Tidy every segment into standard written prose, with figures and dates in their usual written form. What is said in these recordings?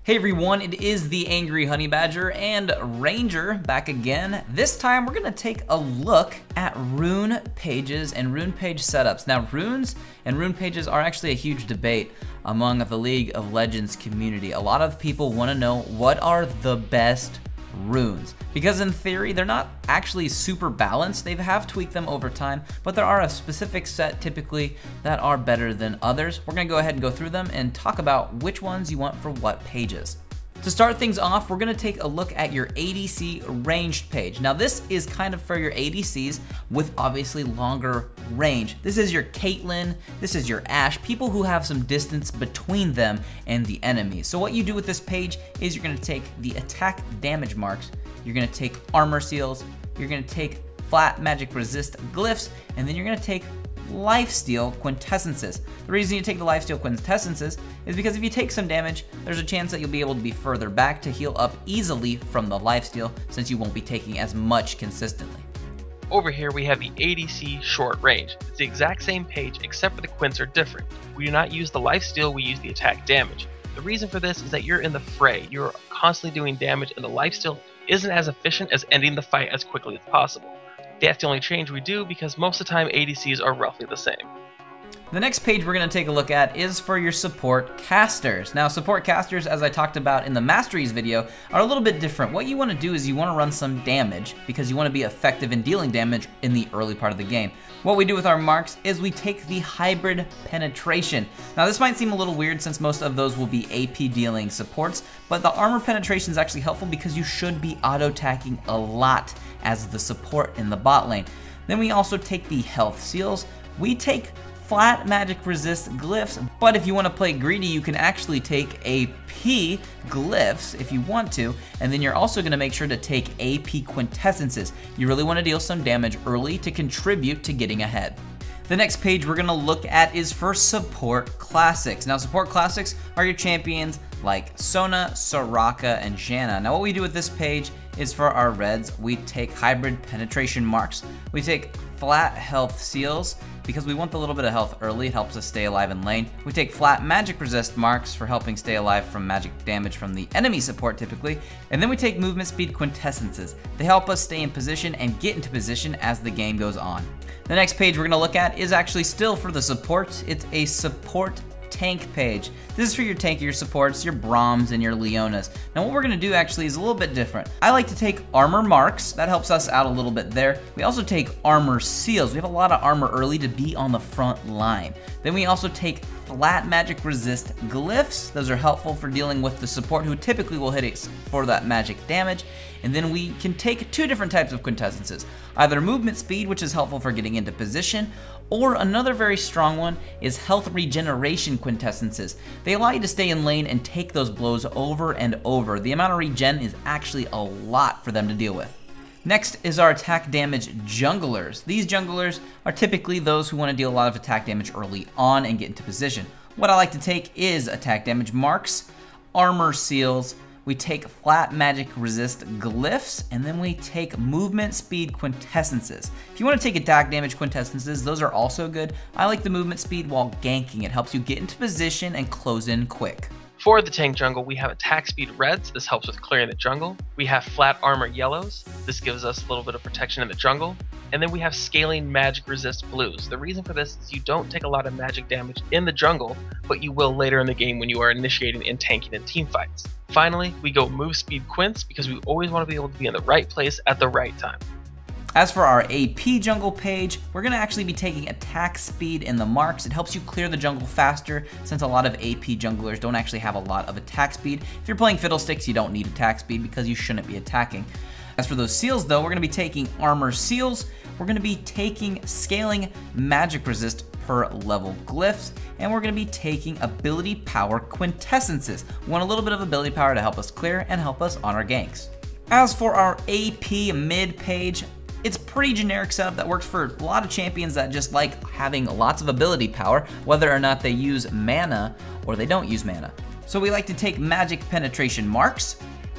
Hey everyone, it is the Angry Honey Badger and Ranger back again. This time we're gonna take a look at rune pages and rune page setups. Now runes and rune pages are actually a huge debate among the League of Legends community. A lot of people wanna know what are the best runes, because in theory they're not actually super balanced. They have tweaked them over time, but there are a specific set typically that are better than others. We're gonna go ahead and go through them and talk about which ones you want for what pages. To start things off, we're gonna take a look at your ADC ranged page. Now this is kind of for your ADCs with obviously longer range. This is your Caitlyn, this is your Ashe, people who have some distance between them and the enemy. So what you do with this page is you're gonna take the attack damage marks, you're gonna take armor seals, you're gonna take flat magic resist glyphs, and then you're gonna take lifesteal quintessences. The reason you take the lifesteal quintessences is because if you take some damage, there's a chance that you'll be able to be further back to heal up easily from the lifesteal, since you won't be taking as much consistently. Over here we have the ADC short range. It's the exact same page except for the quints are different. We do not use the lifesteal, we use the attack damage. The reason for this is that you're in the fray, you're constantly doing damage, and the lifesteal isn't as efficient as ending the fight as quickly as possible. That's the only change we do because most of the time ADCs are roughly the same. The next page we're going to take a look at is for your support casters. Now support casters, as I talked about in the masteries video, are a little bit different. What you want to do is you want to run some damage because you want to be effective in dealing damage in the early part of the game. What we do with our marks is we take the hybrid penetration. Now this might seem a little weird since most of those will be AP dealing supports, but the armor penetration is actually helpful because you should be auto-attacking a lot as the support in the bot lane. Then we also take the health seals. We take flat magic resist glyphs, but if you want to play greedy, you can actually take AP glyphs if you want to, and then you're also going to make sure to take AP quintessences. You really want to deal some damage early to contribute to getting ahead. The next page we're going to look at is for support classics. Now support classics are your champions like Sona, Soraka, and Shanna. Now what we do with this page is for our reds, we take hybrid penetration marks. We take flat health seals because we want the little bit of health early. It helps us stay alive in lane. We take flat magic resist marks for helping stay alive from magic damage from the enemy support typically. And then we take movement speed quintessences. They help us stay in position and get into position as the game goes on. The next page we're gonna look at is actually still for the support. It's a support tank page. This is for your tankier supports, your Brahms and your Leonas. Now what we're gonna do actually is a little bit different. I like to take armor marks, that helps us out a little bit there. We also take armor seals. We have a lot of armor early to be on the front line. Then we also take flat magic resist glyphs. Those are helpful for dealing with the support who typically will hit it for that magic damage. And then we can take two different types of quintessences. Either movement speed, which is helpful for getting into position, or another very strong one is health regeneration quintessences. They allow you to stay in lane and take those blows over and over. The amount of regen is actually a lot for them to deal with. Next is our attack damage junglers. These junglers are typically those who want to deal a lot of attack damage early on and get into position. What I like to take is attack damage marks, armor seals, we take flat magic resist glyphs, and then we take movement speed quintessences. If you want to take attack damage quintessences, those are also good. I like the movement speed while ganking. It helps you get into position and close in quick. For the tank jungle, we have attack speed reds. This helps with clearing the jungle. We have flat armor yellows. This gives us a little bit of protection in the jungle. And then we have scaling magic resist blues. The reason for this is you don't take a lot of magic damage in the jungle, but you will later in the game when you are initiating and tanking in team fights. Finally, we go move speed quints because we always want to be able to be in the right place at the right time. As for our AP jungle page, we're going to actually be taking attack speed in the marks. It helps you clear the jungle faster since a lot of AP junglers don't actually have a lot of attack speed. If you're playing Fiddlesticks, you don't need attack speed because you shouldn't be attacking. As for those seals though, we're going to be taking armor seals. We're going to be taking scaling magic resist per level glyphs, and we're going to be taking ability power quintessences. We want a little bit of ability power to help us clear and help us on our ganks. As for our AP mid page, it's pretty generic setup that works for a lot of champions that just like having lots of ability power, whether or not they use mana or they don't use mana. So we like to take magic penetration marks,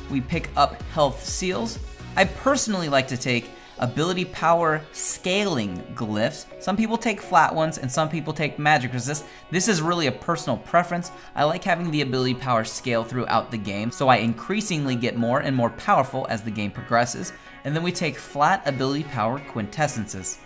we pick up health seals. I personally like to take ability power scaling glyphs. Some people take flat ones and some people take magic resist. This is really a personal preference. I like having the ability power scale throughout the game, so I increasingly get more and more powerful as the game progresses. And then we take flat ability power quintessences.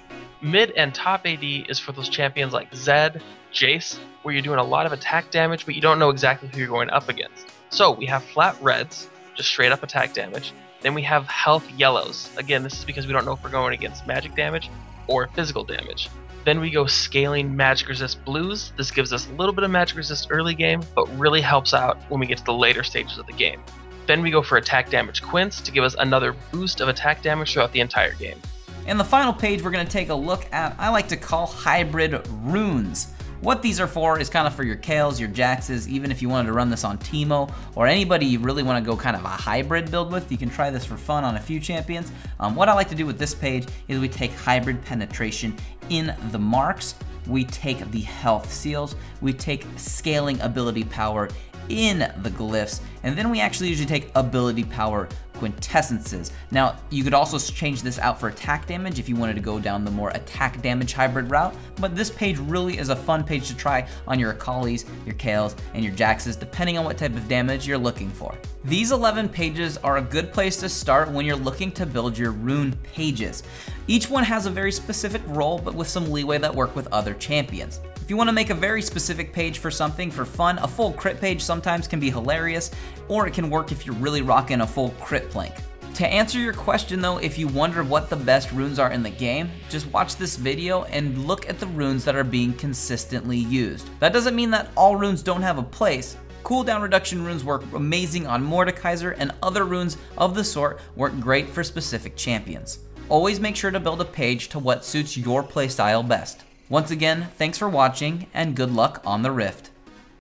Mid and top AD is for those champions like Zed, Jace, where you're doing a lot of attack damage, but you don't know exactly who you're going up against. So we have flat reds, just straight up attack damage. Then we have health yellows. Again, this is because we don't know if we're going against magic damage or physical damage. Then we go scaling magic resist blues. This gives us a little bit of magic resist early game, but really helps out when we get to the later stages of the game. Then we go for attack damage quints to give us another boost of attack damage throughout the entire game. And the final page we're going to take a look at, I like to call hybrid runes. What these are for is kind of for your Kales, your Jaxes, even if you wanted to run this on Teemo, or anybody you really want to go kind of a hybrid build with, you can try this for fun on a few champions. What I like to do with this page is we take hybrid penetration in the marks, we take the health seals, we take scaling ability power in the glyphs, and then we actually usually take ability power quintessences. Now, you could also change this out for attack damage if you wanted to go down the more attack damage hybrid route, but this page really is a fun page to try on your Akali's, your Kales, and your Jaxes, depending on what type of damage you're looking for. These 11 pages are a good place to start when you're looking to build your rune pages. Each one has a very specific role, but with some leeway that work with other champions. If you want to make a very specific page for something for fun, a full crit page sometimes can be hilarious, or it can work if you're really rocking a full crit plank. To answer your question though, if you wonder what the best runes are in the game, just watch this video and look at the runes that are being consistently used. That doesn't mean that all runes don't have a place. Cooldown reduction runes work amazing on Mordekaiser, and other runes of the sort work great for specific champions. Always make sure to build a page to what suits your playstyle best. Once again, thanks for watching, and good luck on the Rift.